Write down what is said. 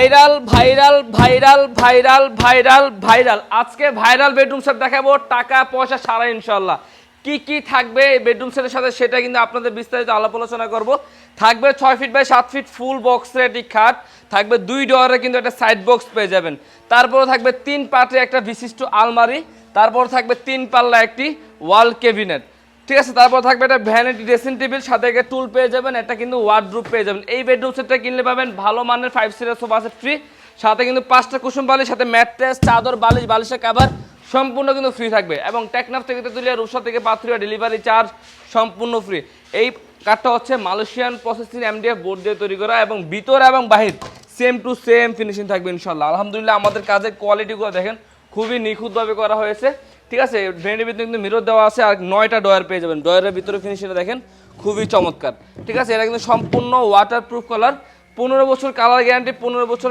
Viral viral viral viral viral viral আজকে viral bedroom set দেখাবো টাকা পয়সা ছাড়া ইনশাআল্লাহ। কি কি থাকবে এই বেডরুম সেটের সাথে সেটা কিন্তু আপনাদের বিস্তারিত আলাপ আলোচনা করব। থাকবে 6 feet by 7 feet full box ready খাট, থাকবে 2 ডোরে কিন্তু একটা সাইড বক্স পেয়ে যাবেন। তারপরে থাকবে 3 পার্টে একটা বিশিষ্ট আলমারি, তারপর থাকবে 3 পাল্লা একটি ওয়াল ক্যাবিনেট, ঠিক আছে। তারপর থাকবে একটা ভ্যানিটি ড্রেসিং টেবিল, সাথে একটা টুল পেয়ে যাবেন, একটা কিন্তু ওয়ার্ডরোব পেয়ে যাবেন। এই বেডরুম সেটটা কিনলে পাবেন ভালো মানের 5 সিটার সোফা সেট ফ্রি, সাথে কিন্তু 5টা কুশন বালিশ, সাথে ম্যাট্রেস, চাদর, বালিশ, বালিশের কভার সম্পূর্ণ কিন্তু ফ্রি থাকবে। এবং টেকনাফ থেকে তেতুলিয়া, রূপসা থেকে পাথুরিয়া ডেলিভারি চার্জ সম্পূর্ণ ফ্রি। এই কাঠটা হচ্ছে মালয়েশিয়ান প্রসেসিং এমডিএফ বোর্ড দিয়ে তৈরি করা, এবং ভিতর এবং বাহির সেম টু সেম ফিনিশিং থাকবে ইনশাআল্লাহ। আলহামদুলিল্লাহ আমাদের কাজের কোয়ালিটিগুলো দেখেন খুবই নিখুঁতভাবে করা হয়েছে, ঠিক আছে। ভেন্ডির ভিতরে কিন্তু মিরর দেওয়া আছে, আর 9টা ডয়ার পেয়ে যাবেন। ডয়ারের ভিতরে ফিনিশিংটা দেখেন খুবই চমৎকার, ঠিক আছে। এটা কিন্তু সম্পূর্ণ ওয়াটারপ্রুফ কালার, 15 বছর কালার গ্যারান্টি, 15 বছর